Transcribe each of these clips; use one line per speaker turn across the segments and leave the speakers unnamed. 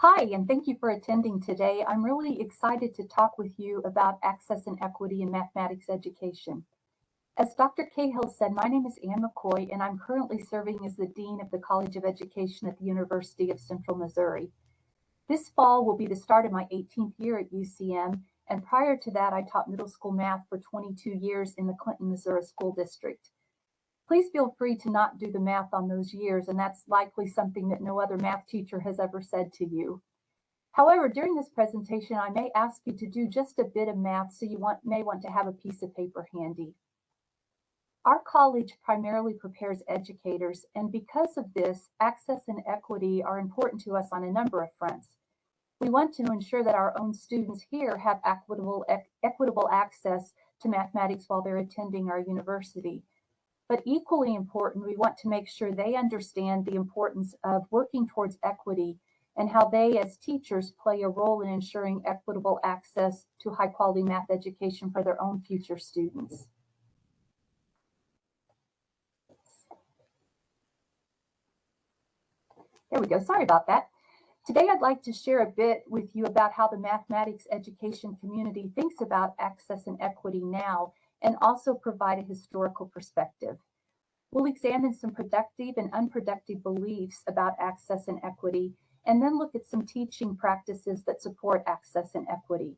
Hi, and thank you for attending today. I'm really excited to talk with you about access and equity in mathematics education. As Dr. Cahill said, my name is Ann McCoy, and I'm currently serving as the Dean of the College of Education at the University of Central Missouri. This fall will be the start of my 18th year at UCM, and prior to that, I taught middle school math for 22 years in the Clinton, Missouri School District. Please feel free to not do the math on those years, and that's likely something that no other math teacher has ever said to you. However, during this presentation, I may ask you to do just a bit of math, so you may want to have a piece of paper handy. Our college primarily prepares educators, and because of this, access and equity are important to us on a number of fronts. We want to ensure that our own students here have equitable access to mathematics while they're attending our university. But equally important, we want to make sure they understand the importance of working towards equity and how they, as teachers, play a role in ensuring equitable access to high-quality math education for their own future students. There we go, sorry about that. Today, I'd like to share a bit with you about how the mathematics education community thinks about access and equity now, and also provide a historical perspective. We'll examine some productive and unproductive beliefs about access and equity, and then look at some teaching practices that support access and equity.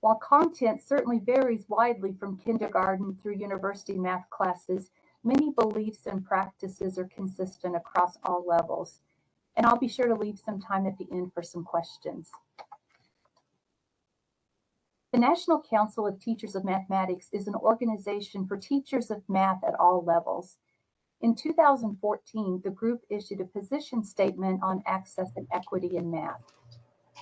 While content certainly varies widely from kindergarten through university math classes, many beliefs and practices are consistent across all levels. And I'll be sure to leave some time at the end for some questions. The National Council of Teachers of Mathematics is an organization for teachers of math at all levels. In 2014, the group issued a position statement on access and equity in math.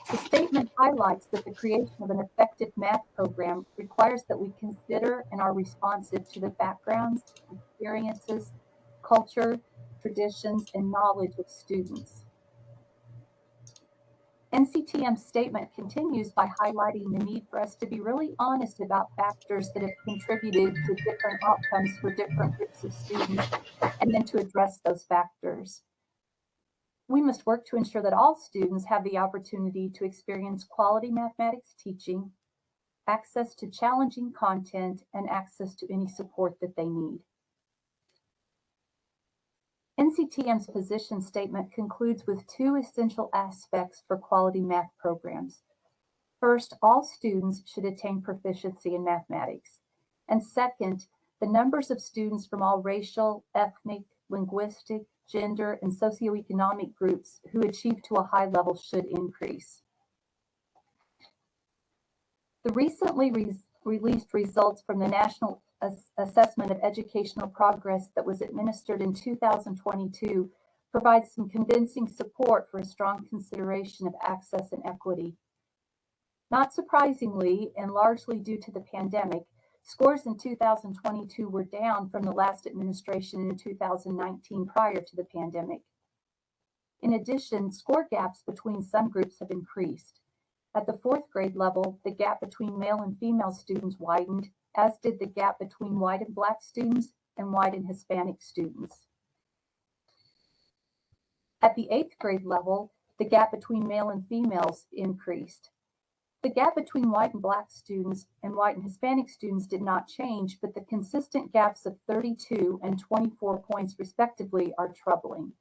The statement highlights that the creation of an effective math program requires that we consider and are responsive to the backgrounds, experiences, culture, traditions, and knowledge of students. NCTM's statement continues by highlighting the need for us to be really honest about factors that have contributed to different outcomes for different groups of students, and then to address those factors. We must work to ensure that all students have the opportunity to experience quality mathematics teaching, access to challenging content, and access to any support that they need. NCTM's position statement concludes with two essential aspects for quality math programs. First, all students should attain proficiency in mathematics. And second, the numbers of students from all racial, ethnic, linguistic, gender, and socioeconomic groups who achieve to a high level should increase. The recently released results from the National Assessment of Educational Progress that was administered in 2022 provides some convincing support for a strong consideration of access and equity. Not surprisingly, and largely due to the pandemic, scores in 2022 were down from the last administration in 2019 prior to the pandemic. In addition, score gaps between some groups have increased. At the fourth grade level, the gap between male and female students widened, as did the gap between white and black students and white and Hispanic students. At the eighth grade level, the gap between male and females increased. The gap between white and black students and white and Hispanic students did not change, but the consistent gaps of 32 and 24 points respectively are troubling.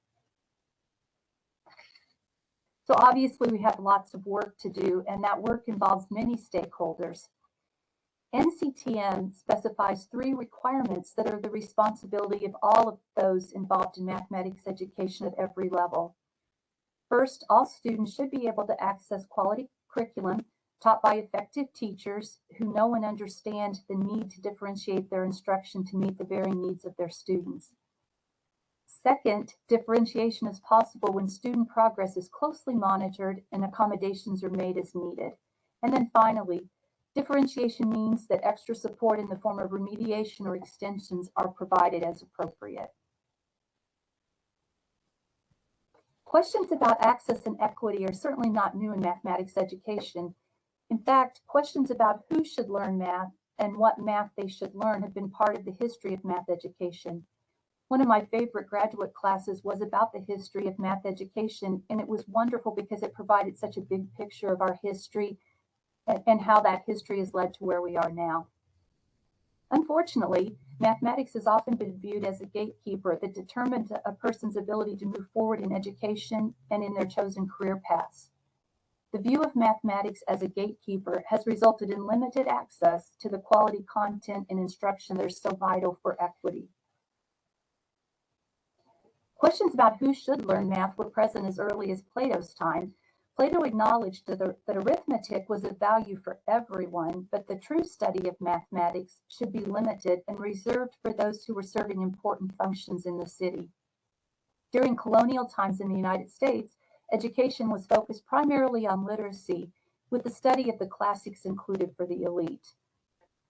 So obviously we have lots of work to do, and that work involves many stakeholders. NCTM specifies 3 requirements that are the responsibility of all of those involved in mathematics education at every level. First, all students should be able to access quality curriculum taught by effective teachers who know and understand the need to differentiate their instruction to meet the varying needs of their students. Second, differentiation is possible when student progress is closely monitored and accommodations are made as needed. And then finally, differentiation means that extra support in the form of remediation or extensions are provided as appropriate. Questions about access and equity are certainly not new in mathematics education. In fact, questions about who should learn math and what math they should learn have been part of the history of math education. One of my favorite graduate classes was about the history of math education, and it was wonderful because it provided such a big picture of our history and how that history has led to where we are now. Unfortunately, mathematics has often been viewed as a gatekeeper that determined a person's ability to move forward in education and in their chosen career paths. The view of mathematics as a gatekeeper has resulted in limited access to the quality content and instruction that are so vital for equity. Questions about who should learn math were present as early as Plato's time. Plato acknowledged that arithmetic was of value for everyone, but the true study of mathematics should be limited and reserved for those who were serving important functions in the city. During colonial times in the United States, education was focused primarily on literacy, with the study of the classics included for the elite.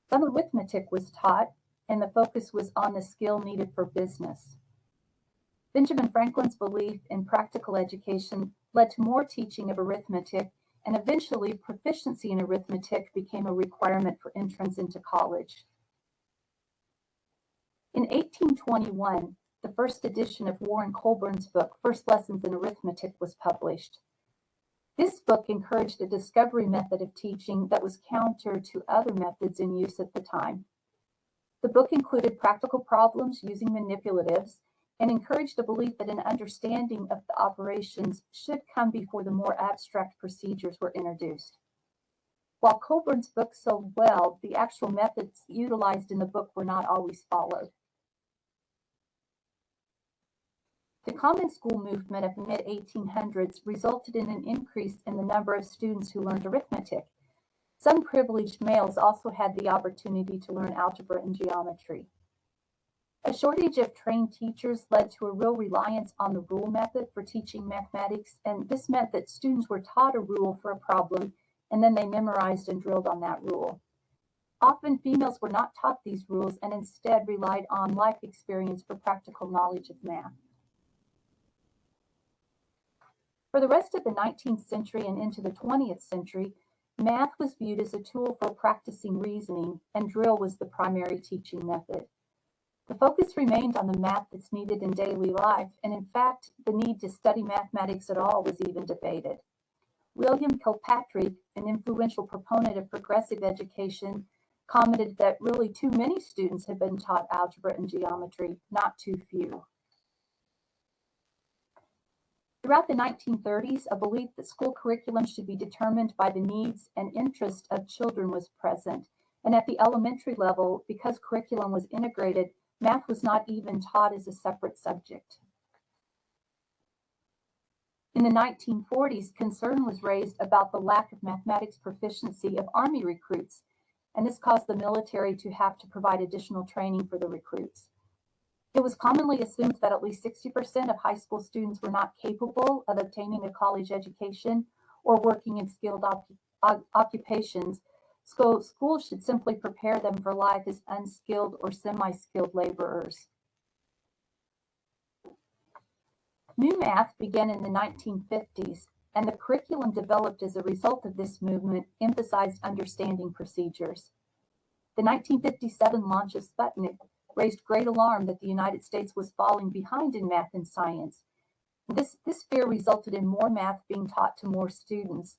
Some arithmetic was taught, and the focus was on the skill needed for business. Benjamin Franklin's belief in practical education led to more teaching of arithmetic, and eventually proficiency in arithmetic became a requirement for entrance into college. In 1821, the first edition of Warren Colburn's book, First Lessons in Arithmetic, was published. This book encouraged a discovery method of teaching that was counter to other methods in use at the time. The book included practical problems using manipulatives and encouraged a belief that an understanding of the operations should come before the more abstract procedures were introduced. While Colburn's book sold well, the actual methods utilized in the book were not always followed. The Common School movement of the mid-1800s resulted in an increase in the number of students who learned arithmetic. Some privileged males also had the opportunity to learn algebra and geometry. A shortage of trained teachers led to a real reliance on the rule method for teaching mathematics, and this meant that students were taught a rule for a problem, and then they memorized and drilled on that rule. Often, females were not taught these rules and instead relied on life experience for practical knowledge of math. For the rest of the 19th century and into the 20th century, math was viewed as a tool for practicing reasoning, and drill was the primary teaching method. The focus remained on the math that's needed in daily life, and in fact, the need to study mathematics at all was even debated. William Kilpatrick, an influential proponent of progressive education, commented that really too many students had been taught algebra and geometry, not too few. Throughout the 1930s, a belief that school curriculum should be determined by the needs and interests of children was present, and at the elementary level, because curriculum was integrated, math was not even taught as a separate subject. In the 1940s, concern was raised about the lack of mathematics proficiency of Army recruits, and this caused the military to have to provide additional training for the recruits. It was commonly assumed that at least 60% of high school students were not capable of obtaining a college education or working in skilled occupations, so schools should simply prepare them for life as unskilled or semi-skilled laborers. New math began in the 1950s, and the curriculum developed as a result of this movement emphasized understanding procedures. The 1957 launch of Sputnik raised great alarm that the United States was falling behind in math and science. This fear resulted in more math being taught to more students.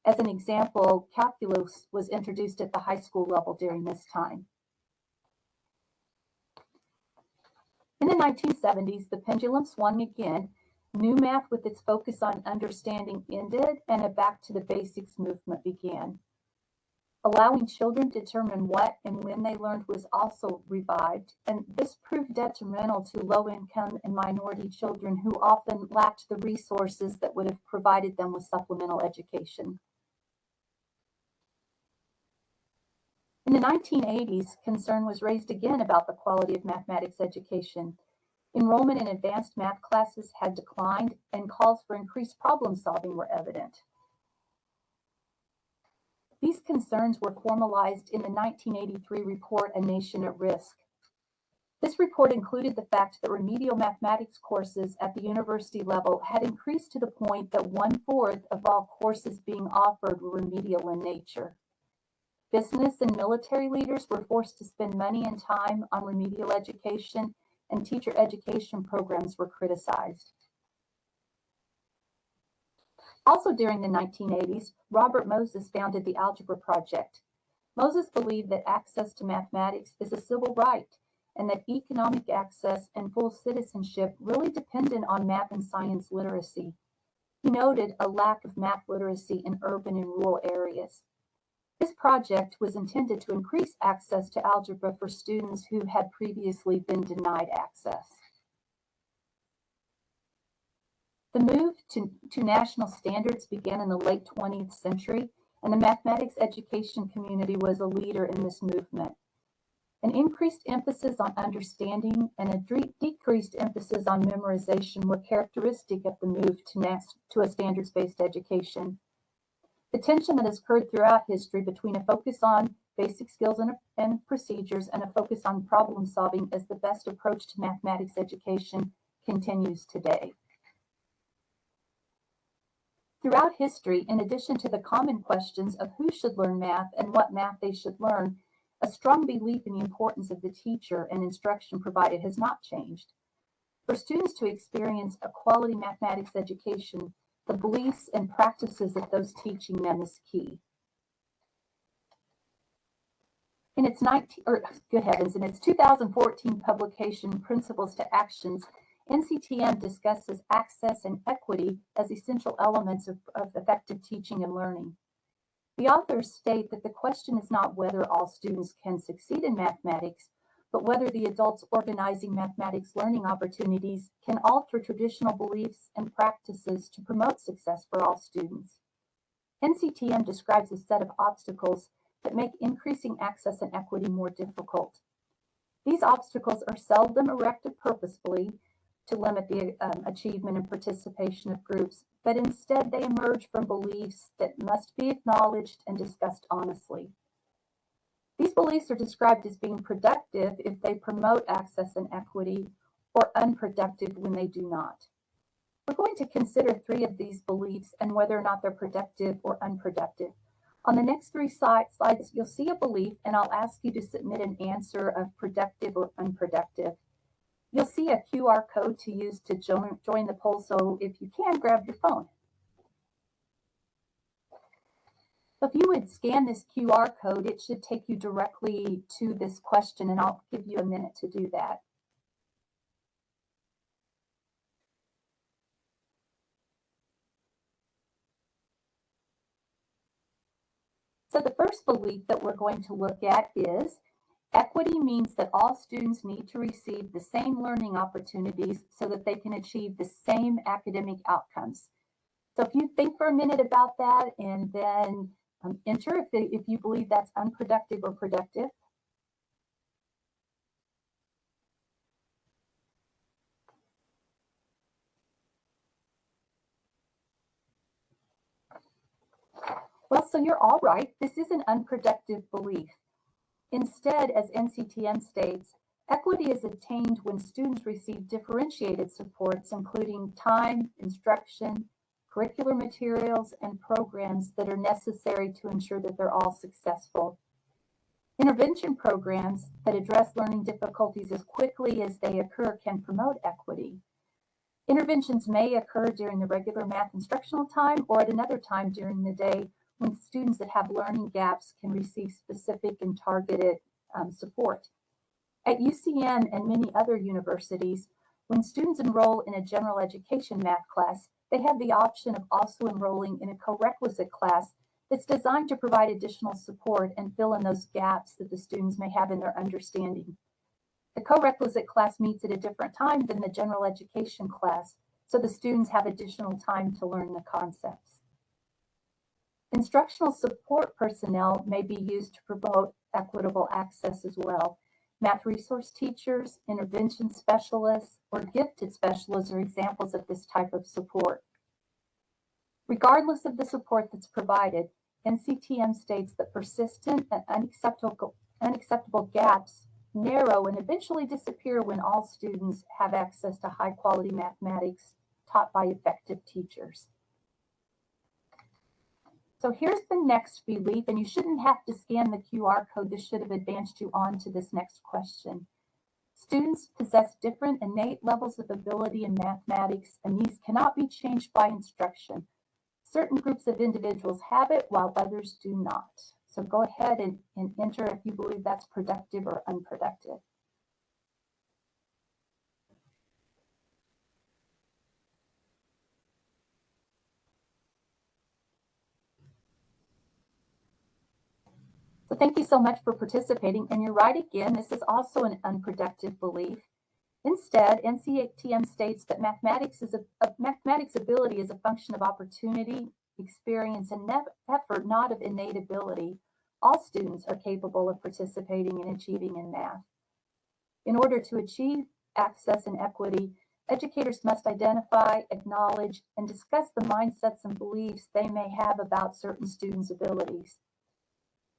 As an example, calculus was introduced at the high school level during this time. In the 1970s, the pendulum swung again. New math with its focus on understanding ended, and a back to the basics movement began. Allowing children to determine what and when they learned was also revived, and this proved detrimental to low-income and minority children who often lacked the resources that would have provided them with supplemental education. In the 1980s, concern was raised again about the quality of mathematics education. Enrollment in advanced math classes had declined, and calls for increased problem solving were evident. These concerns were formalized in the 1983 report, A Nation at Risk. This report included the fact that remedial mathematics courses at the university level had increased to the point that 1/4 of all courses being offered were remedial in nature. Business and military leaders were forced to spend money and time on remedial education, and teacher education programs were criticized. Also during the 1980s, Robert Moses founded the Algebra Project. Moses believed that access to mathematics is a civil right and that economic access and full citizenship really depended on math and science literacy. He noted a lack of math literacy in urban and rural areas. This project was intended to increase access to algebra for students who had previously been denied access. The move to national standards began in the late 20th century, and the mathematics education community was a leader in this movement. An increased emphasis on understanding and a decreased emphasis on memorization were characteristic of the move to a standards-based education. The tension that has occurred throughout history between a focus on basic skills and procedures and a focus on problem solving as the best approach to mathematics education continues today. Throughout history, in addition to the common questions of who should learn math and what math they should learn, a strong belief in the importance of the teacher and instruction provided has not changed. For students to experience a quality mathematics education, the beliefs and practices of those teaching them is key. In its 2014 publication, Principles to Actions, NCTM discusses access and equity as essential elements of effective teaching and learning. The authors state that the question is not whether all students can succeed in mathematics, but whether the adults organizing mathematics learning opportunities can alter traditional beliefs and practices to promote success for all students. NCTM describes a set of obstacles that make increasing access and equity more difficult. These obstacles are seldom erected purposefully to limit the achievement and participation of groups, but instead they emerge from beliefs that must be acknowledged and discussed honestly. These beliefs are described as being productive if they promote access and equity, or unproductive when they do not. We're going to consider 3 of these beliefs and whether or not they're productive or unproductive. On the next 3 slides, you'll see a belief, and I'll ask you to submit an answer of productive or unproductive. You'll see a QR code to use to join the poll, so if you can, grab your phone. So if you would scan this QR code, it should take you directly to this question, and I'll give you a minute to do that. So the first belief that we're going to look at is equity means that all students need to receive the same learning opportunities so that they can achieve the same academic outcomes. So if you think for a minute about that and then enter if you believe that's unproductive or productive. Well, so you're all right. This is an unproductive belief. Instead, as NCTM states, equity is attained when students receive differentiated supports, including time, instruction, curricular materials, and programs that are necessary to ensure that they're all successful. Intervention programs that address learning difficulties as quickly as they occur can promote equity. Interventions may occur during the regular math instructional time or at another time during the day when students that have learning gaps can receive specific and targeted support. At UCM and many other universities, when students enroll in a general education math class, they have the option of also enrolling in a co-requisite class that's designed to provide additional support and fill in those gaps that the students may have in their understanding. The co-requisite class meets at a different time than the general education class, so the students have additional time to learn the concepts. Instructional support personnel may be used to promote equitable access as well. Math resource teachers, intervention specialists, or gifted specialists are examples of this type of support. Regardless of the support that's provided, NCTM states that persistent and unacceptable gaps narrow and eventually disappear when all students have access to high-quality mathematics taught by effective teachers. So here's the next belief, and you shouldn't have to scan the QR code. This should have advanced you on to this next question. Students possess different innate levels of ability in mathematics, and these cannot be changed by instruction. Certain groups of individuals have it while others do not. So go ahead and enter if you believe that's productive or unproductive. So thank you so much for participating. And you're right again, this is also an unproductive belief. Instead, NCTM states that mathematics ability is a function of opportunity, experience, and effort, not of innate ability. All students are capable of participating and achieving in math. In order to achieve access and equity, educators must identify, acknowledge, and discuss the mindsets and beliefs they may have about certain students' abilities.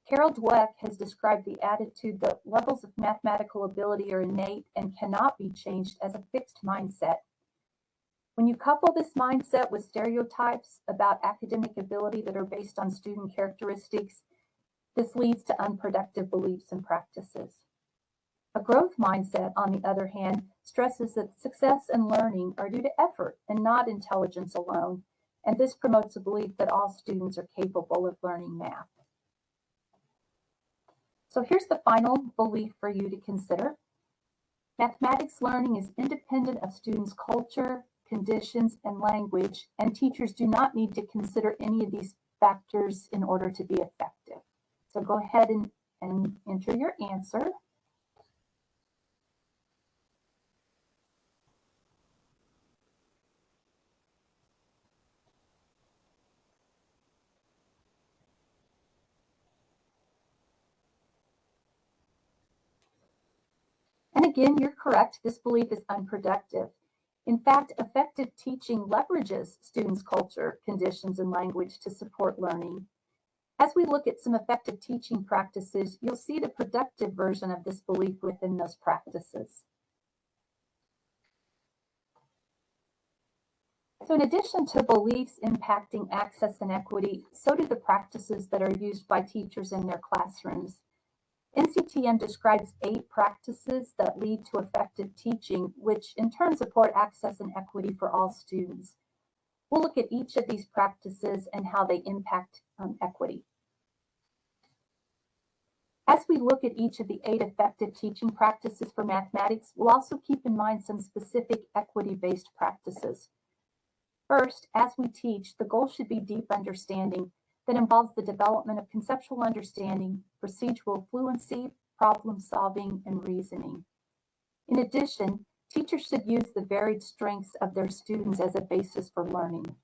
Carol Dweck has described the attitude that levels of mathematical ability are innate and cannot be changed as a fixed mindset. When you couple this mindset with stereotypes about academic ability that are based on student characteristics, this leads to unproductive beliefs and practices. A growth mindset, on the other hand, stresses that success and learning are due to effort and not intelligence alone, and this promotes a belief that all students are capable of learning math. So here's the final belief for you to consider. Mathematics learning is independent of students' culture, conditions, and language, and teachers do not need to consider any of these factors in order to be effective. So go ahead and enter your answer. And again, you're correct, this belief is unproductive. In fact, effective teaching leverages students' culture, conditions, and language to support learning. As we look at some effective teaching practices, you'll see the productive version of this belief within those practices. So in addition to beliefs impacting access and equity, so do the practices that are used by teachers in their classrooms. NCTM describes 8 practices that lead to effective teaching, which in turn support access and equity for all students. We'll look at each of these practices and how they impact equity. As we look at each of the 8 effective teaching practices for mathematics, we'll also keep in mind some specific equity-based practices. First, as we teach, the goal should be deep understanding that involves the development of conceptual understanding, procedural fluency, problem solving, and reasoning. In addition, teachers should use the varied strengths of their students as a basis for learning.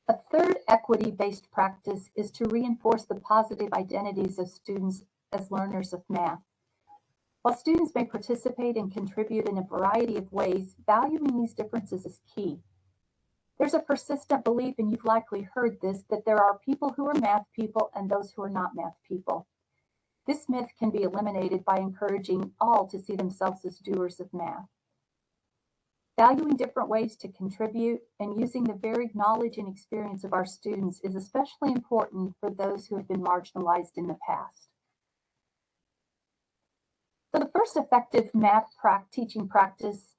A third equity-based practice is to reinforce the positive identities of students as learners of math. While students may participate and contribute in a variety of ways, valuing these differences is key. There's a persistent belief, and you've likely heard this, that there are people who are math people and those who are not math people. This myth can be eliminated by encouraging all to see themselves as doers of math. Valuing different ways to contribute and using the varied knowledge and experience of our students is especially important for those who have been marginalized in the past. So the first effective math teaching practice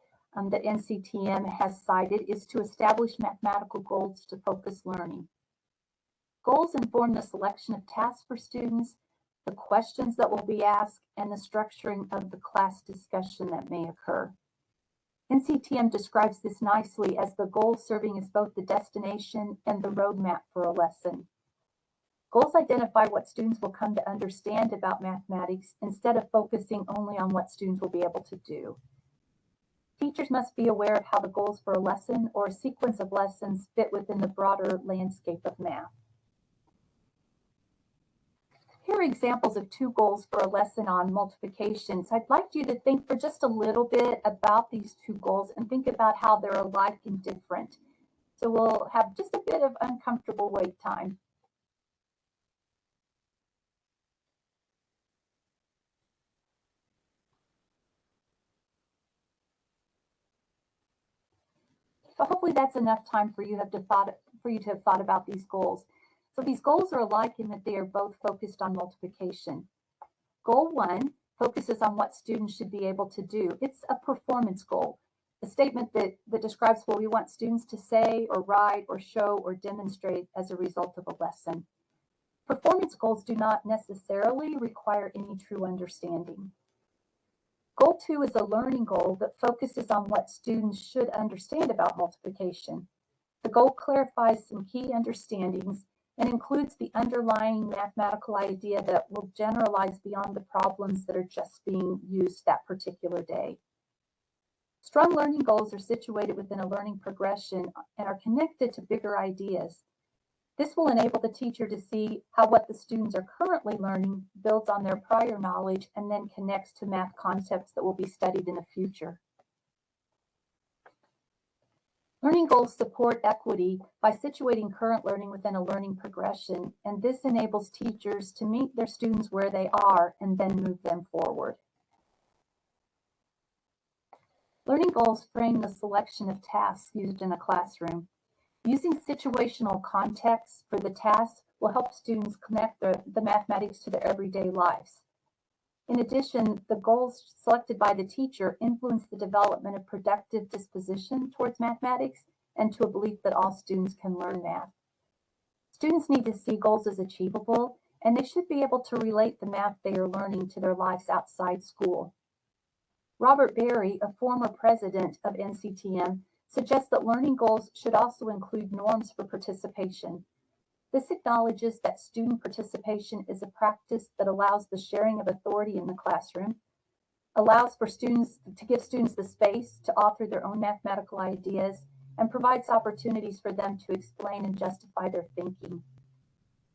that NCTM has cited is to establish mathematical goals to focus learning. Goals inform the selection of tasks for students, the questions that will be asked, and the structuring of the class discussion that may occur. NCTM describes this nicely as the goal serving as both the destination and the roadmap for a lesson. Goals identify what students will come to understand about mathematics instead of focusing only on what students will be able to do. Teachers must be aware of how the goals for a lesson or a sequence of lessons fit within the broader landscape of math. Here are examples of 2 goals for a lesson on multiplication. So I'd like you to think for just a little bit about these 2 goals and think about how they're alike and different. So we'll have just a bit of uncomfortable wait time. So hopefully that's enough time for you to have thought about these goals. So these goals are alike in that they are both focused on multiplication. Goal 1 focuses on what students should be able to do. It's a performance goal, a statement that describes what we want students to say or write or show or demonstrate as a result of a lesson. Performance goals do not necessarily require any true understanding. Goal 2 is a learning goal that focuses on what students should understand about multiplication. The goal clarifies some key understandings and includes the underlying mathematical idea that will generalize beyond the problems that are just being used that particular day. Strong learning goals are situated within a learning progression and are connected to bigger ideas. This will enable the teacher to see how what the students are currently learning builds on their prior knowledge and then connects to math concepts that will be studied in the future. Learning goals support equity by situating current learning within a learning progression, and this enables teachers to meet their students where they are and then move them forward. Learning goals frame the selection of tasks used in a classroom. Using situational context for the tasks will help students connect the mathematics to their everyday lives. In addition, the goals selected by the teacher influence the development of productive disposition towards mathematics and to a belief that all students can learn math. Students need to see goals as achievable, and they should be able to relate the math they are learning to their lives outside school. Robert Berry, a former president of NCTM, suggests that learning goals should also include norms for participation. This acknowledges that student participation is a practice that allows the sharing of authority in the classroom, allows for students to give students the space to author their own mathematical ideas, and provides opportunities for them to explain and justify their thinking.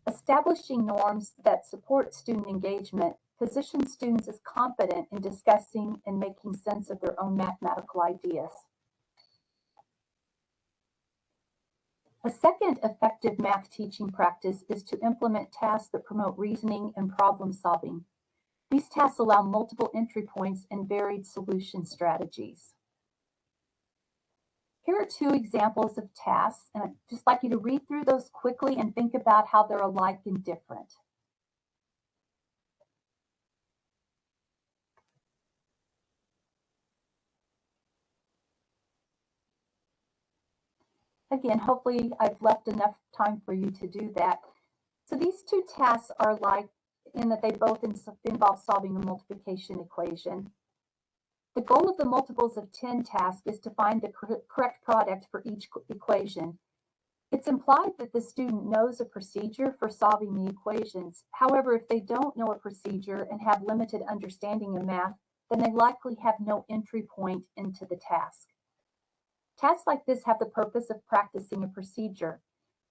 Establishing norms that support student engagement positions students as competent in discussing and making sense of their own mathematical ideas. A second effective math teaching practice is to implement tasks that promote reasoning and problem solving. These tasks allow multiple entry points and varied solution strategies. Here are two examples of tasks, and I'd just like you to read through those quickly and think about how they're alike and different. Again, hopefully I've left enough time for you to do that. So these two tasks are like in that they both involve solving a multiplication equation. The goal of the multiples of 10 task is to find the correct product for each equation. It's implied that the student knows a procedure for solving the equations. However, if they don't know a procedure and have limited understanding of math, then they likely have no entry point into the task. Tasks like this have the purpose of practicing a procedure.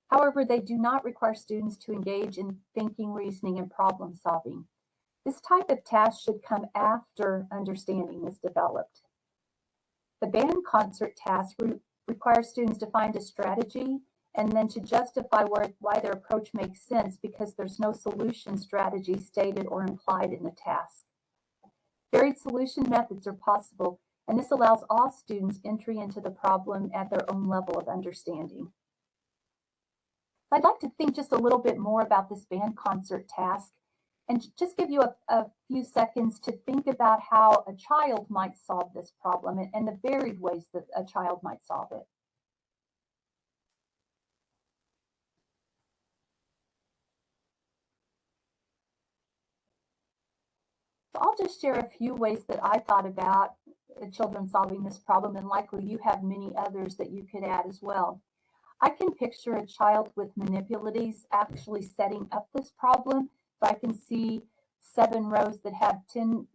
However, they do not require students to engage in thinking, reasoning, and problem solving. This type of task should come after understanding is developed. The band concert task requires students to find a strategy and then to justify why their approach makes sense because there's no solution strategy stated or implied in the task. Varied solution methods are possible, and this allows all students entry into the problem at their own level of understanding. I'd like to think just a little bit more about this band concert task and just give you a few seconds to think about how a child might solve this problem and the varied ways that a child might solve it. So I'll just share a few ways that I thought about children solving this problem, and likely you have many others that you could add as well. I can picture a child with manipulatives actually setting up this problem. So I can see 7 rows that have 10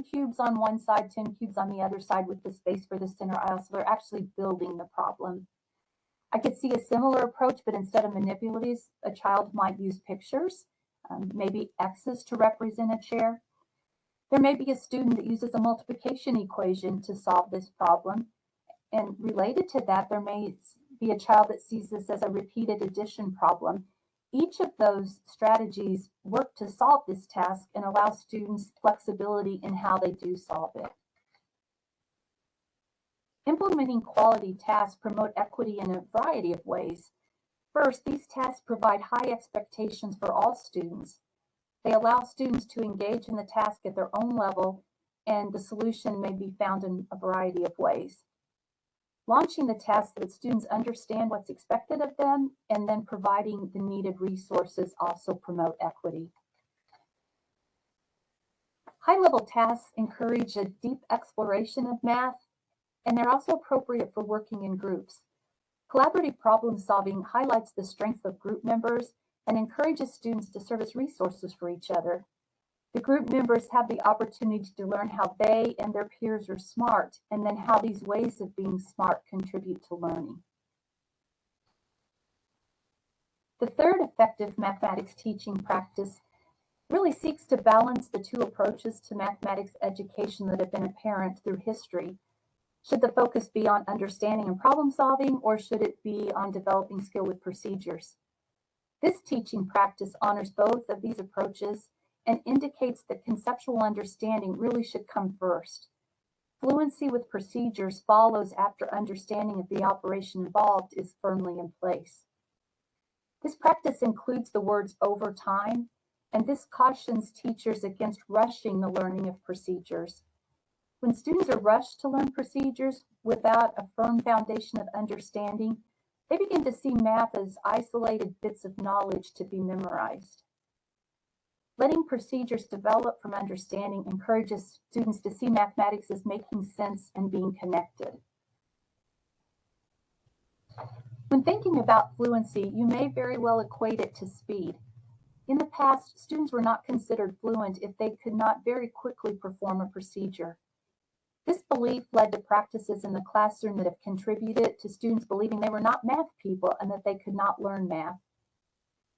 cubes on one side, 10 cubes on the other side with the space for the center aisle. So they're actually building the problem. I could see a similar approach, but instead of manipulatives, a child might use pictures, maybe X's to represent a chair. There may be a student that uses a multiplication equation to solve this problem. And related to that, there may be a child that sees this as a repeated addition problem. Each of those strategies work to solve this task and allow students flexibility in how they do solve it. Implementing quality tasks promote equity in a variety of ways. First, these tasks provide high expectations for all students. They allow students to engage in the task at their own level, and the solution may be found in a variety of ways. Launching the task so that students understand what's expected of them, and then providing the needed resources also promote equity. High-level tasks encourage a deep exploration of math, and they're also appropriate for working in groups. Collaborative problem solving highlights the strength of group members and encourages students to serve as resources for each other. The group members have the opportunity to learn how they and their peers are smart, and then how these ways of being smart contribute to learning. The third effective mathematics teaching practice really seeks to balance the two approaches to mathematics education that have been apparent through history. Should the focus be on understanding and problem solving, or should it be on developing skill with procedures? This teaching practice honors both of these approaches and indicates that conceptual understanding really should come first. Fluency with procedures follows after understanding of the operation involved is firmly in place. This practice includes the words over time, and this cautions teachers against rushing the learning of procedures. When students are rushed to learn procedures without a firm foundation of understanding, they begin to see math as isolated bits of knowledge to be memorized. Letting procedures develop from understanding encourages students to see mathematics as making sense and being connected. When thinking about fluency, you may very well equate it to speed. In the past, students were not considered fluent if they could not very quickly perform a procedure. This belief led to practices in the classroom that have contributed to students believing they were not math people and that they could not learn math.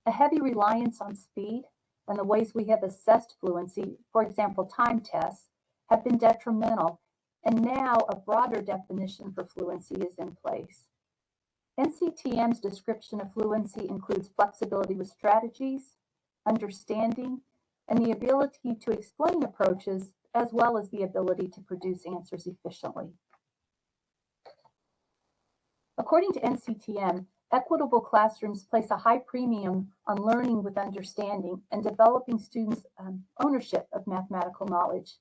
A heavy reliance on speed and the ways we have assessed fluency, for example, time tests, have been detrimental, and now a broader definition for fluency is in place. NCTM's description of fluency includes flexibility with strategies, understanding, and the ability to explain approaches, as well as the ability to produce answers efficiently. According to NCTM, equitable classrooms place a high premium on learning with understanding and developing students' ownership of mathematical knowledge.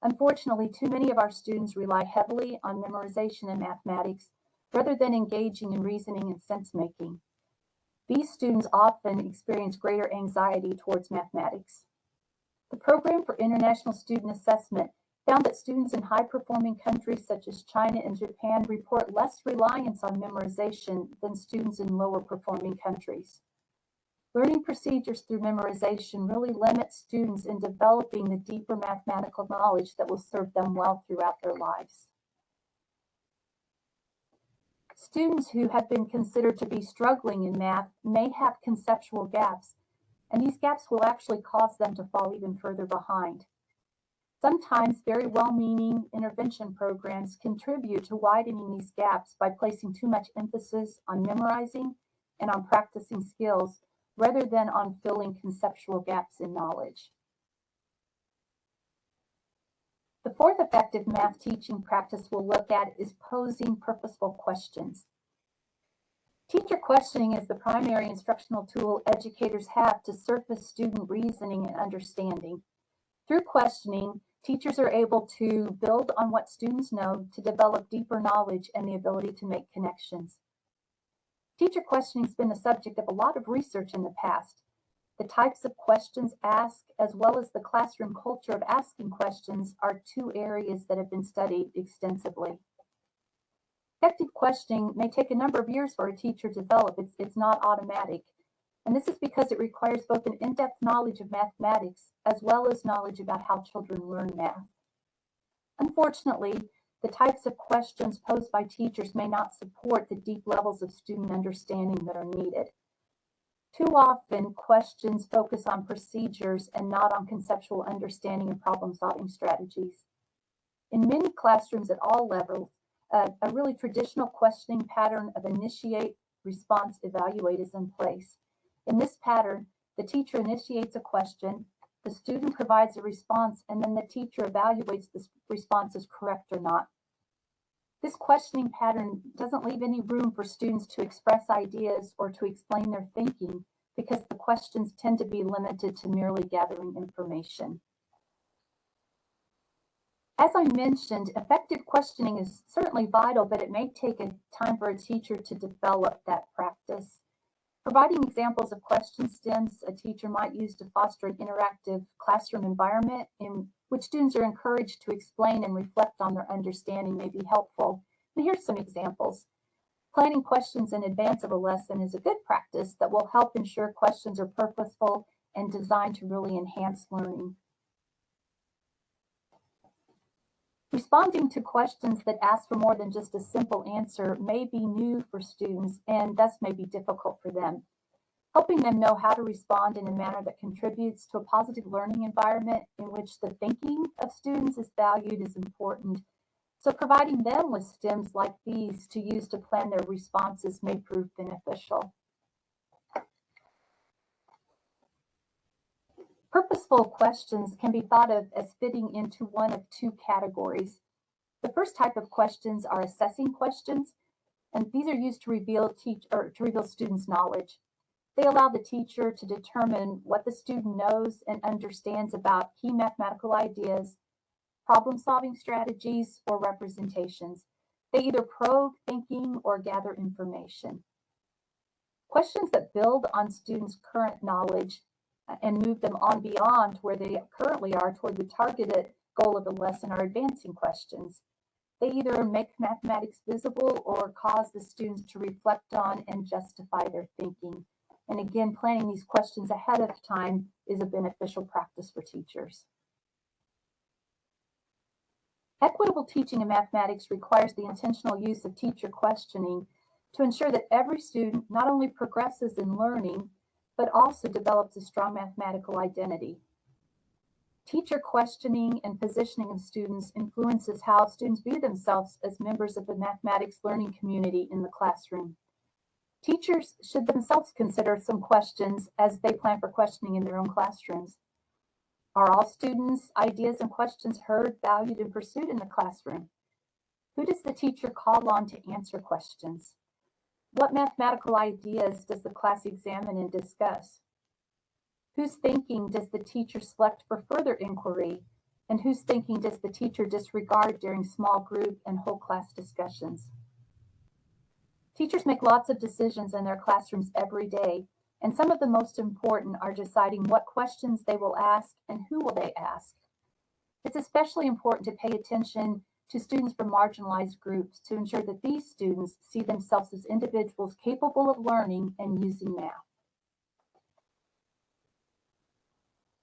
Unfortunately, too many of our students rely heavily on memorization in mathematics rather than engaging in reasoning and sense-making. These students often experience greater anxiety towards mathematics. The Program for International Student Assessment found that students in high-performing countries such as China and Japan report less reliance on memorization than students in lower-performing countries. Learning procedures through memorization really limits students in developing the deeper mathematical knowledge that will serve them well throughout their lives. Students who have been considered to be struggling in math may have conceptual gaps, and these gaps will actually cause them to fall even further behind. Sometimes very well-meaning intervention programs contribute to widening these gaps by placing too much emphasis on memorizing and on practicing skills rather than on filling conceptual gaps in knowledge. The fourth effective math teaching practice we'll look at is posing purposeful questions. Teacher questioning is the primary instructional tool educators have to surface student reasoning and understanding. Through questioning, teachers are able to build on what students know to develop deeper knowledge and the ability to make connections. Teacher questioning has been the subject of a lot of research in the past. The types of questions asked, as well as the classroom culture of asking questions, are two areas that have been studied extensively. Effective questioning may take a number of years for a teacher to develop. It's not automatic. And this is because it requires both an in-depth knowledge of mathematics as well as knowledge about how children learn math. Unfortunately, the types of questions posed by teachers may not support the deep levels of student understanding that are needed. Too often, questions focus on procedures and not on conceptual understanding and problem-solving strategies. In many classrooms at all levels, a really traditional questioning pattern of initiate, response, evaluate is in place. In this pattern, the teacher initiates a question, the student provides a response, and then the teacher evaluates this response as correct or not. This questioning pattern doesn't leave any room for students to express ideas or to explain their thinking, because the questions tend to be limited to merely gathering information. As I mentioned, effective questioning is certainly vital, but it may take a time for a teacher to develop that practice. Providing examples of question stems a teacher might use to foster an interactive classroom environment in which students are encouraged to explain and reflect on their understanding may be helpful. And here's some examples. Planning questions in advance of a lesson is a good practice that will help ensure questions are purposeful and designed to really enhance learning. Responding to questions that ask for more than just a simple answer may be new for students and thus may be difficult for them. Helping them know how to respond in a manner that contributes to a positive learning environment in which the thinking of students is valued is important. So providing them with stems like these to use to plan their responses may prove beneficial. Purposeful questions can be thought of as fitting into one of two categories. The first type of questions are assessing questions, and these are used to reveal students' knowledge. They allow the teacher to determine what the student knows and understands about key mathematical ideas, problem-solving strategies, or representations. They either probe thinking or gather information. Questions that build on students' current knowledge and move them on beyond where they currently are toward the targeted goal of the lesson are advancing questions. They either make mathematics visible or cause the students to reflect on and justify their thinking. And again, planning these questions ahead of time is a beneficial practice for teachers. Equitable teaching in mathematics requires the intentional use of teacher questioning to ensure that every student not only progresses in learning, but also develops a strong mathematical identity. Teacher questioning and positioning of students influences how students view themselves as members of the mathematics learning community in the classroom. Teachers should themselves consider some questions as they plan for questioning in their own classrooms. Are all students' ideas and questions heard, valued, and pursued in the classroom? Who does the teacher call on to answer questions? What mathematical ideas does the class examine and discuss? Whose thinking does the teacher select for further inquiry? And whose thinking does the teacher disregard during small group and whole class discussions? Teachers make lots of decisions in their classrooms every day, and some of the most important are deciding what questions they will ask and who will they ask. It's especially important to pay attention to students from marginalized groups to ensure that these students see themselves as individuals capable of learning and using math.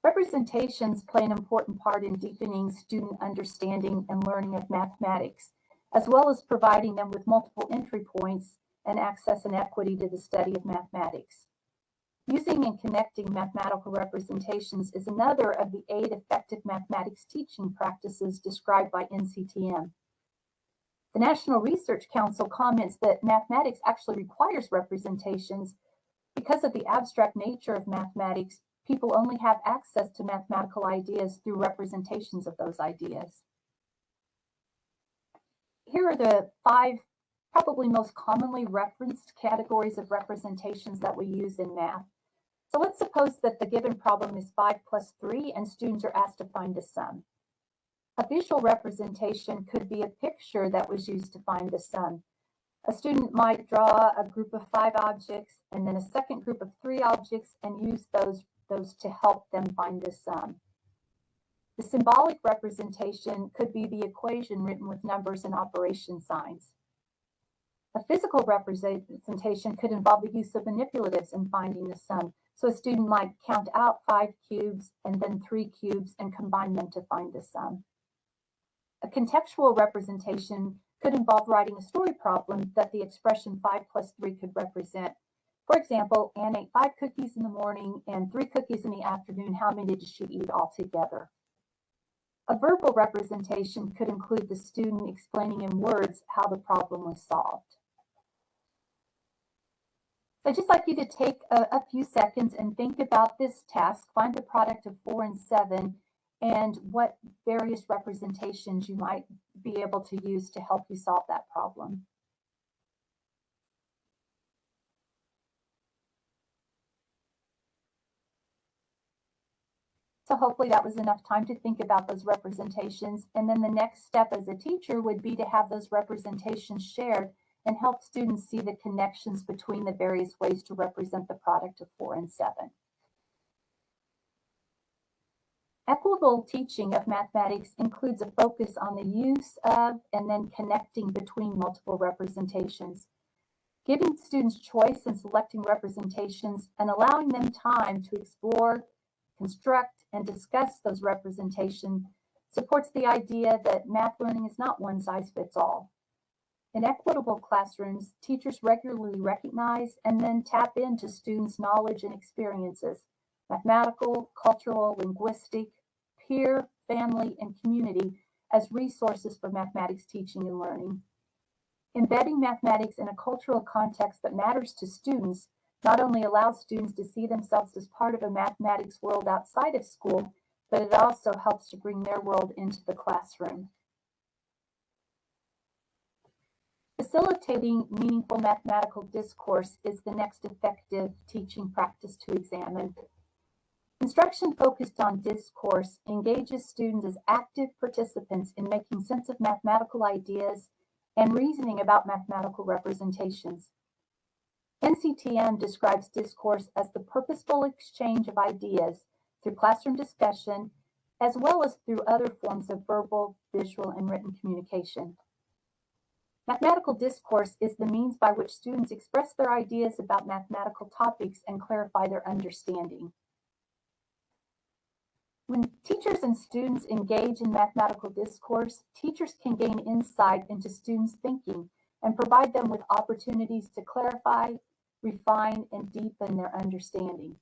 Representations play an important part in deepening student understanding and learning of mathematics, as well as providing them with multiple entry points and access and equity to the study of mathematics. Using and connecting mathematical representations is another of the 8 effective mathematics teaching practices described by NCTM. The National Research Council comments that mathematics actually requires representations because of the abstract nature of mathematics. People only have access to mathematical ideas through representations of those ideas. Here are the 5 probably most commonly referenced categories of representations that we use in math. So let's suppose that the given problem is 5 plus 3 and students are asked to find the sum. A visual representation could be a picture that was used to find the sum. A student might draw a group of 5 objects and then a second group of 3 objects and use those to help them find the sum. The symbolic representation could be the equation written with numbers and operation signs. A physical representation could involve the use of manipulatives in finding the sum. So a student might count out 5 cubes and then 3 cubes and combine them to find the sum. A contextual representation could involve writing a story problem that the expression 5 plus 3 could represent. For example, Anne ate 5 cookies in the morning and 3 cookies in the afternoon. How many did she eat altogether? A verbal representation could include the student explaining in words how the problem was solved. So I'd just like you to take a few seconds and think about this task. Find the product of 4 and 7 and what various representations you might be able to use to help you solve that problem. So hopefully that was enough time to think about those representations. And then the next step as a teacher would be to have those representations shared and help students see the connections between the various ways to represent the product of 4 and 7. Equitable teaching of mathematics includes a focus on the use of and then connecting between multiple representations. Giving students choice in selecting representations and allowing them time to explore, construct, and discuss those representations supports the idea that math learning is not one size fits all. In equitable classrooms, teachers regularly recognize and then tap into students' knowledge and experiences, mathematical, cultural, linguistic, peer, family, and community as resources for mathematics teaching and learning. Embedding mathematics in a cultural context that matters to students not only allows students to see themselves as part of a mathematics world outside of school, but it also helps to bring their world into the classroom. Facilitating meaningful mathematical discourse is the next effective teaching practice to examine. Instruction focused on discourse engages students as active participants in making sense of mathematical ideas and reasoning about mathematical representations. NCTM describes discourse as the purposeful exchange of ideas through classroom discussion, as well as through other forms of verbal, visual, and written communication. Mathematical discourse is the means by which students express their ideas about mathematical topics and clarify their understanding. When teachers and students engage in mathematical discourse, teachers can gain insight into students' thinking and provide them with opportunities to clarify, refine, and deepen their understanding.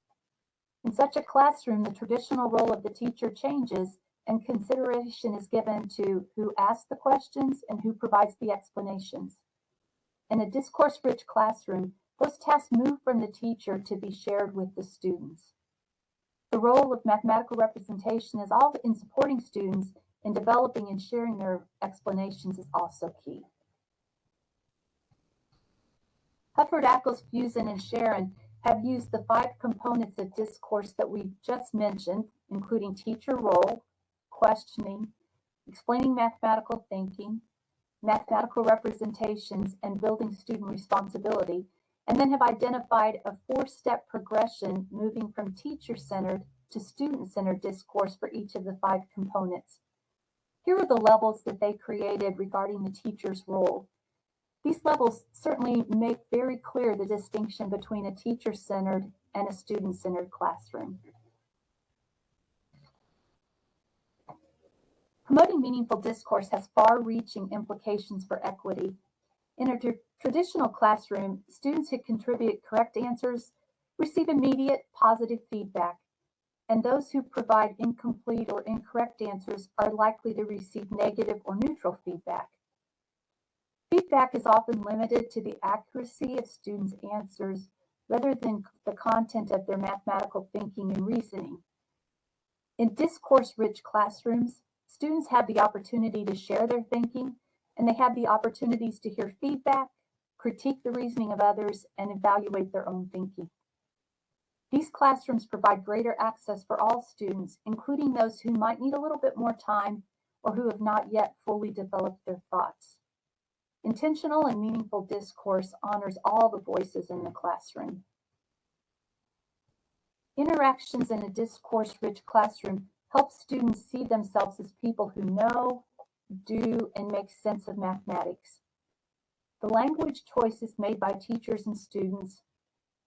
In such a classroom, the traditional role of the teacher changes and consideration is given to who asks the questions and who provides the explanations. In a discourse-rich classroom, those tasks move from the teacher to be shared with the students. The role of mathematical representation is all in supporting students in developing and sharing their explanations is also key. Hufford, Ackles, Fusen, and Sharon have used the 5 components of discourse that we just mentioned, including teacher role, questioning, explaining mathematical thinking, mathematical representations, and building student responsibility, and then have identified a 4-step progression moving from teacher-centered to student-centered discourse for each of the 5 components. Here are the levels that they created regarding the teacher's role. These levels certainly make very clear the distinction between a teacher-centered and a student-centered classroom. Promoting meaningful discourse has far-reaching implications for equity. In a traditional classroom, students who contribute correct answers receive immediate positive feedback, and those who provide incomplete or incorrect answers are likely to receive negative or neutral feedback. Feedback is often limited to the accuracy of students' answers rather than the content of their mathematical thinking and reasoning. In discourse-rich classrooms, students have the opportunity to share their thinking, and they have the opportunities to hear feedback, critique the reasoning of others, and evaluate their own thinking. These classrooms provide greater access for all students, including those who might need a little bit more time or who have not yet fully developed their thoughts. Intentional and meaningful discourse honors all the voices in the classroom. Interactions in a discourse-rich classroom help students see themselves as people who know, do, and make sense of mathematics. The language choices made by teachers and students,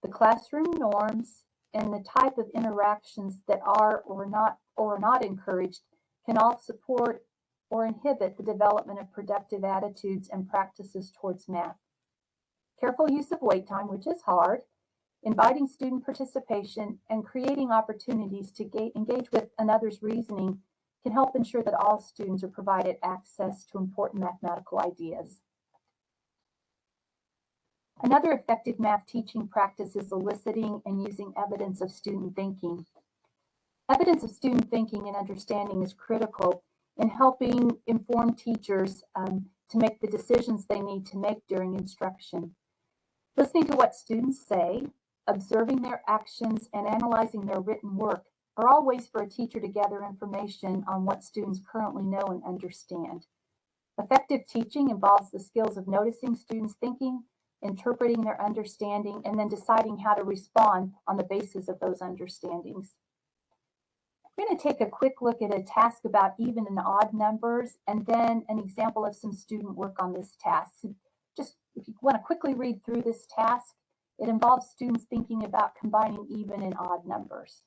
the classroom norms, and the type of interactions that are or not encouraged can all support or inhibit the development of productive attitudes and practices towards math. Careful use of wait time, which is hard, inviting student participation, and creating opportunities to engage with another's reasoning can help ensure that all students are provided access to important mathematical ideas. Another effective math teaching practice is eliciting and using evidence of student thinking. Evidence of student thinking and understanding is critical in helping inform teachers to make the decisions they need to make during instruction. Listening to what students say, observing their actions, and analyzing their written work are all ways for a teacher to gather information on what students currently know and understand. Effective teaching involves the skills of noticing students' thinking, interpreting their understanding, and then deciding how to respond on the basis of those understandings. We're going to take a quick look at a task about even and odd numbers, and then an example of some student work on this task. So just if you want to quickly read through this task, it involves students thinking about combining even and odd numbers.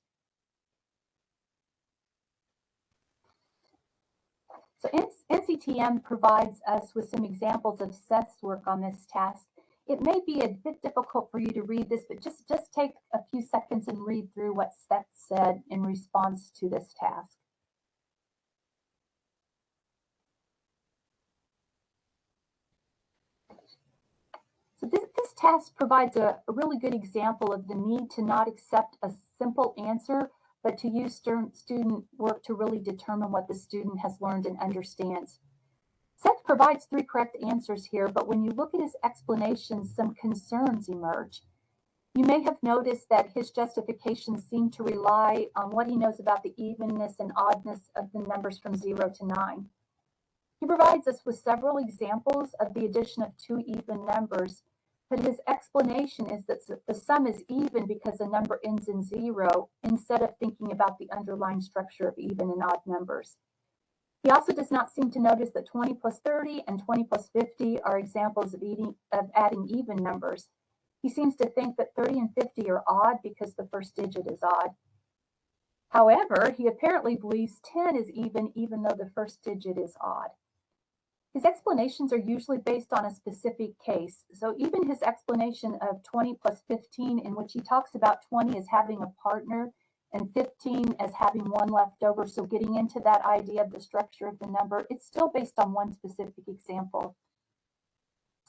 So NCTM provides us with some examples of Seth's work on this task. It may be a bit difficult for you to read this, but just take a few seconds and read through what Seth said in response to this task. So this task provides a really good example of the need to not accept a simple answer, but to use student work to really determine what the student has learned and understands. Seth provides 3 correct answers here, but when you look at his explanations, some concerns emerge. You may have noticed that his justifications seem to rely on what he knows about the evenness and oddness of the numbers from 0 to 9. He provides us with several examples of the addition of 2 even numbers, but his explanation is that the sum is even because a number ends in 0, instead of thinking about the underlying structure of even and odd numbers. He also does not seem to notice that 20 plus 30 and 20 plus 50 are examples of adding even numbers. He seems to think that 30 and 50 are odd because the first digit is odd. However, he apparently believes 10 is even though the first digit is odd. His explanations are usually based on a specific case. So even his explanation of 20 plus 15, in which he talks about 20 as having a partner and 15 as having one left over, so getting into that idea of the structure of the number, it's still based on one specific example.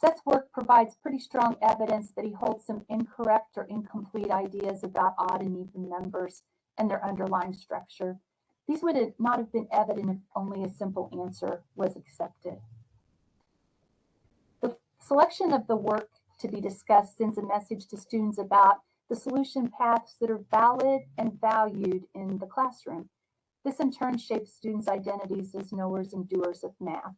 Seth's work provides pretty strong evidence that he holds some incorrect or incomplete ideas about odd and even numbers and their underlying structure. These would not have been evident if only a simple answer was accepted. The selection of the work to be discussed sends a message to students about the solution paths that are valid and valued in the classroom. This in turn shapes students' identities as knowers and doers of math.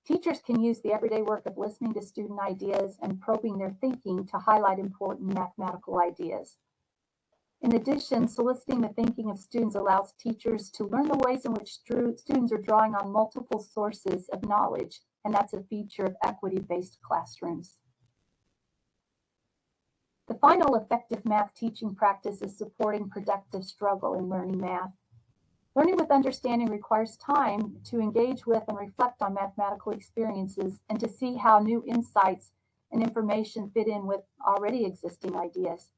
Teachers can use the everyday work of listening to student ideas and probing their thinking to highlight important mathematical ideas. In addition, soliciting the thinking of students allows teachers to learn the ways in which students are drawing on multiple sources of knowledge, and that's a feature of equity-based classrooms. The final effective math teaching practice is supporting productive struggle in learning math. Learning with understanding requires time to engage with and reflect on mathematical experiences and to see how new insights and information fit in with already existing ideas.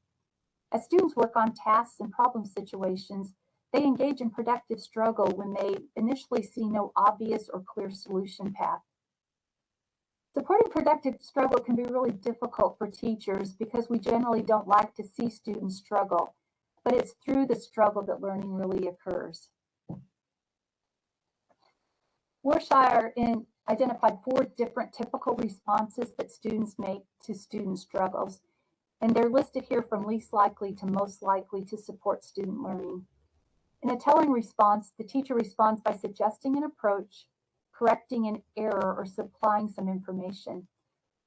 As students work on tasks and problem situations, they engage in productive struggle when they initially see no obvious or clear solution path. Supporting productive struggle can be really difficult for teachers because we generally don't like to see students struggle, but it's through the struggle that learning really occurs. Worshire identified 4 different typical responses that students make to student struggles, and they're listed here from least likely to most likely to support student learning. In a telling response, the teacher responds by suggesting an approach, correcting an error, or supplying some information.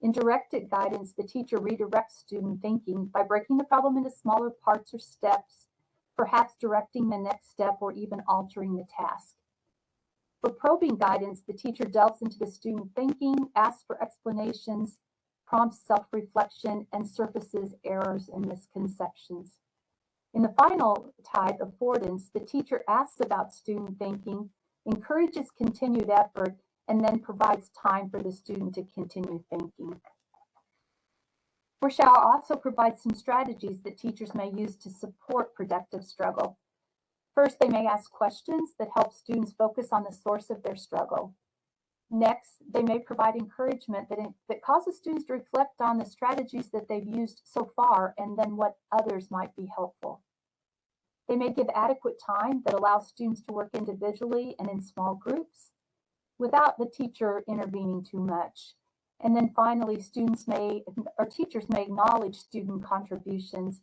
In directed guidance, the teacher redirects student thinking by breaking the problem into smaller parts or steps, perhaps directing the next step or even altering the task. For probing guidance, the teacher delves into the student thinking, asks for explanations, prompts self-reflection, and surfaces errors and misconceptions. In the final type, affordance, the teacher asks about student thinking, encourages continued effort, and then provides time for the student to continue thinking. Worshire also provides some strategies that teachers may use to support productive struggle. First, they may ask questions that help students focus on the source of their struggle. Next, they may provide encouragement that causes students to reflect on the strategies that they've used so far and then what others might be helpful. They may give adequate time that allows students to work individually and in small groups without the teacher intervening too much. And then finally, teachers may acknowledge student contributions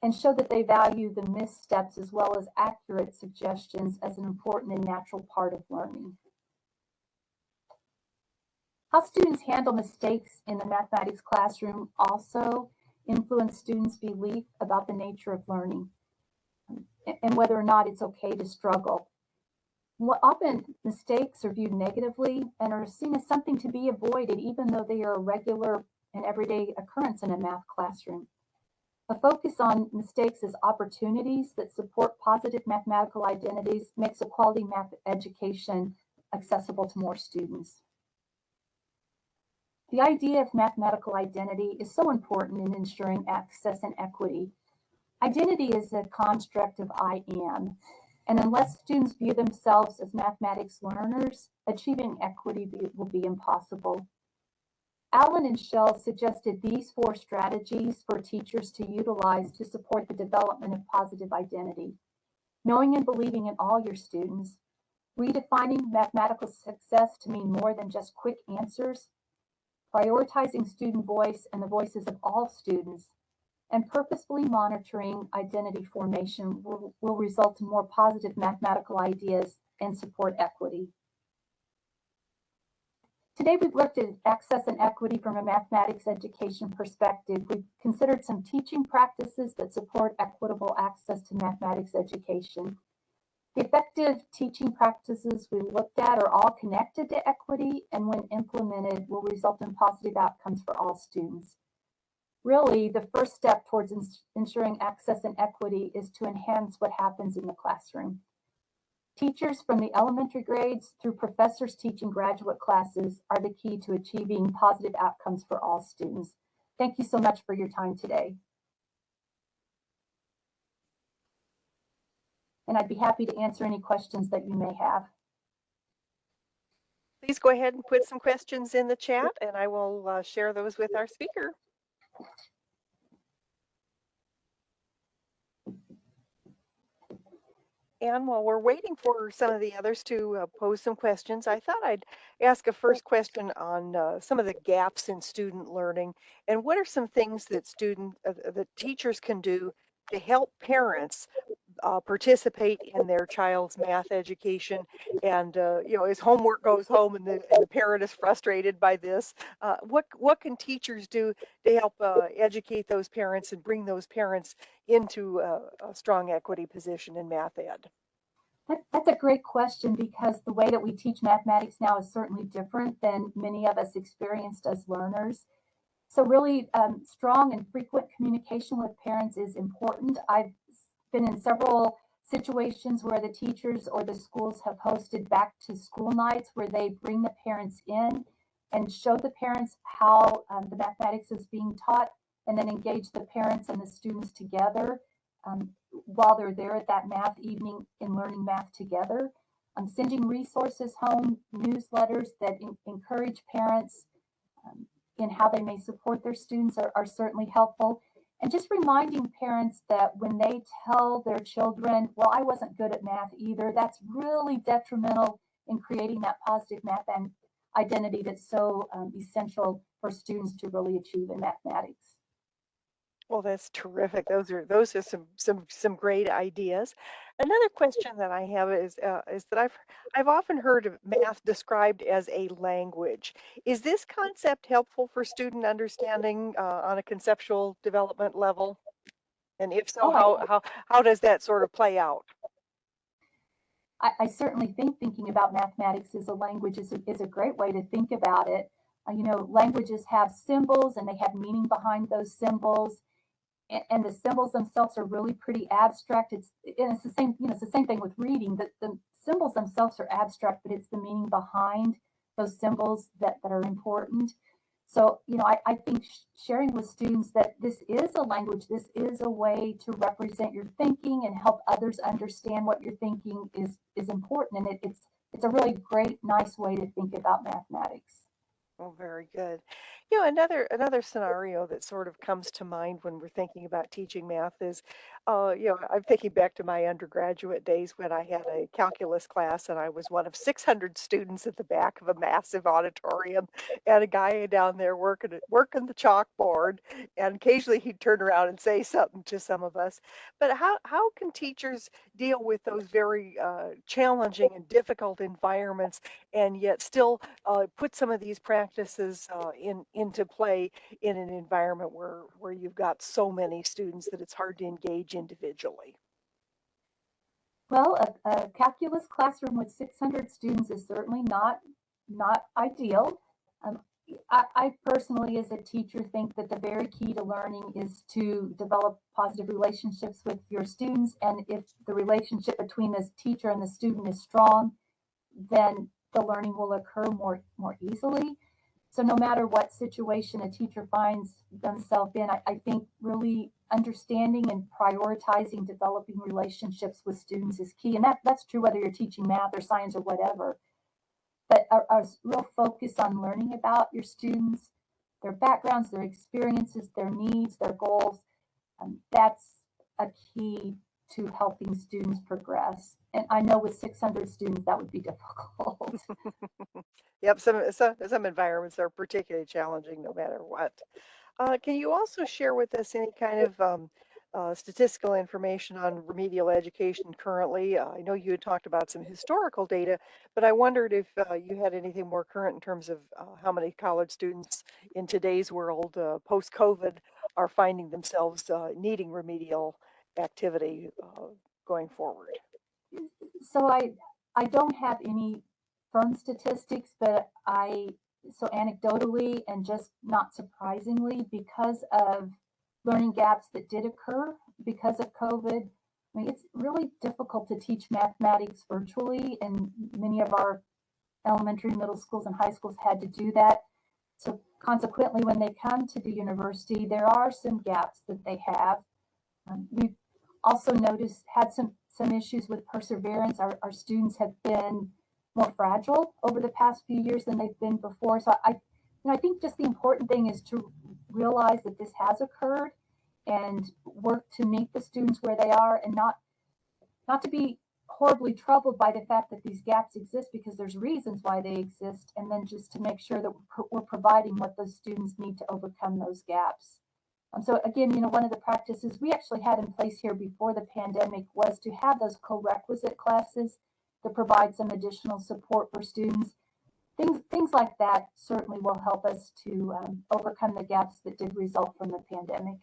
and show that they value the missteps as well as accurate suggestions as an important and natural part of learning. How students handle mistakes in the mathematics classroom also influence students' belief about the nature of learning and whether or not it's okay to struggle. Often mistakes are viewed negatively and are seen as something to be avoided, even though they are a regular and everyday occurrence in a math classroom. A focus on mistakes as opportunities that support positive mathematical identities makes a quality math education accessible to more students. The idea of mathematical identity is so important in ensuring access and equity. Identity is a construct of I am, and unless students view themselves as mathematics learners, achieving equity will be impossible. Allen and Shell suggested these 4 strategies for teachers to utilize to support the development of positive identity. Knowing and believing in all your students, redefining mathematical success to mean more than just quick answers, prioritizing student voice and the voices of all students, and purposefully monitoring identity formation will result in more positive mathematical ideas and support equity. Today, we've looked at access and equity from a mathematics education perspective. We've considered some teaching practices that support equitable access to mathematics education. The effective teaching practices we looked at are all connected to equity, and when implemented, will result in positive outcomes for all students. Really, the first step towards ensuring access and equity is to enhance what happens in the classroom. Teachers from the elementary grades through professors teaching graduate classes are the key to achieving positive outcomes for all students. Thank you so much for your time today. And I'd be happy to answer any questions that you may have.
Please go ahead and put some questions in the chat, and I will share those with our speaker. And while we're waiting for some of the others to pose some questions, I thought I'd ask a first question on some of the gaps in student learning, and what are some things that that teachers can do to help parents participate in their child's math education. And as homework goes home and the parent is frustrated by this, what can teachers do to help educate those parents and bring those parents into a strong equity position in math ed?
That's a great question, because the way that we teach mathematics now is certainly different than many of us experienced as learners. So really, strong and frequent communication with parents is important. I've been in several situations where the teachers or the schools have hosted back to school nights where they bring the parents in and show the parents how the mathematics is being taught, and then engage the parents and the students together while they're there at that math evening in learning math together. Sending resources home, newsletters that encourage parents in how they may support their students are certainly helpful. And just reminding parents that when they tell their children, well, I wasn't good at math either, that's really detrimental in creating that positive math and identity that's so essential for students to really achieve in mathematics.
Well, that's terrific. Those are some great ideas. Another question that I have is that I've often heard of math described as a language. Is this concept helpful for student understanding on a conceptual development level? And if so, how does that sort of play out?
I certainly think thinking about mathematics as a language is a great way to think about it. Languages have symbols and they have meaning behind those symbols. And the symbols themselves are really pretty abstract. It's the same, it's the same thing with reading. The symbols themselves are abstract, but it's the meaning behind those symbols that are important. So, I think sharing with students that this is a language, this is a way to represent your thinking and help others understand what you're thinking is important. And it's a really great, nice way to think about mathematics.
Oh, very good. Another scenario that sort of comes to mind when we're thinking about teaching math is, I'm thinking back to my undergraduate days when I had a calculus class and I was one of 600 students at the back of a massive auditorium, and a guy down there working the chalkboard, and occasionally he'd turn around and say something to some of us. But how can teachers deal with those very challenging and difficult environments and yet still put some of these practices into play in an environment where you've got so many students that it's hard to engage individually?
Well, a calculus classroom with 600 students is certainly not ideal. Um, I personally, as a teacher, think that the very key to learning is to develop positive relationships with your students. And if the relationship between the teacher and the student is strong, then the learning will occur more easily. So no matter what situation a teacher finds themselves in, I think really understanding and prioritizing developing relationships with students is key. And that's true whether you're teaching math or science or whatever. But a real focus on learning about your students, their backgrounds, their experiences, their needs, their goals, that's a key to helping students progress. And I know with 600 students, that would be difficult.
Yep, some environments are particularly challenging no matter what. Can you also share with us any kind of statistical information on remedial education currently? I know you had talked about some historical data, but I wondered if you had anything more current in terms of how many college students in today's world, post-COVID, are finding themselves needing remedial activity going forward.
So I don't have any firm statistics, but I so anecdotally and just not surprisingly, because of learning gaps that did occur because of COVID, I mean, it's really difficult to teach mathematics virtually, and many of our elementary, middle schools, and high schools had to do that. So consequently, when they come to the university, there are some gaps that they have. We've also noticed had some issues with perseverance. Our students have been more fragile over the past few years than they've been before. So I think just the important thing is to realize that this has occurred and work to meet the students where they are, and not to be horribly troubled by the fact that these gaps exist, because there's reasons why they exist, and then just to make sure that we're providing what those students need to overcome those gaps. So again, one of the practices we actually had in place here before the pandemic was to have those co-requisite classes to provide some additional support for students. Things like that certainly will help us to overcome the gaps that did result from the pandemic.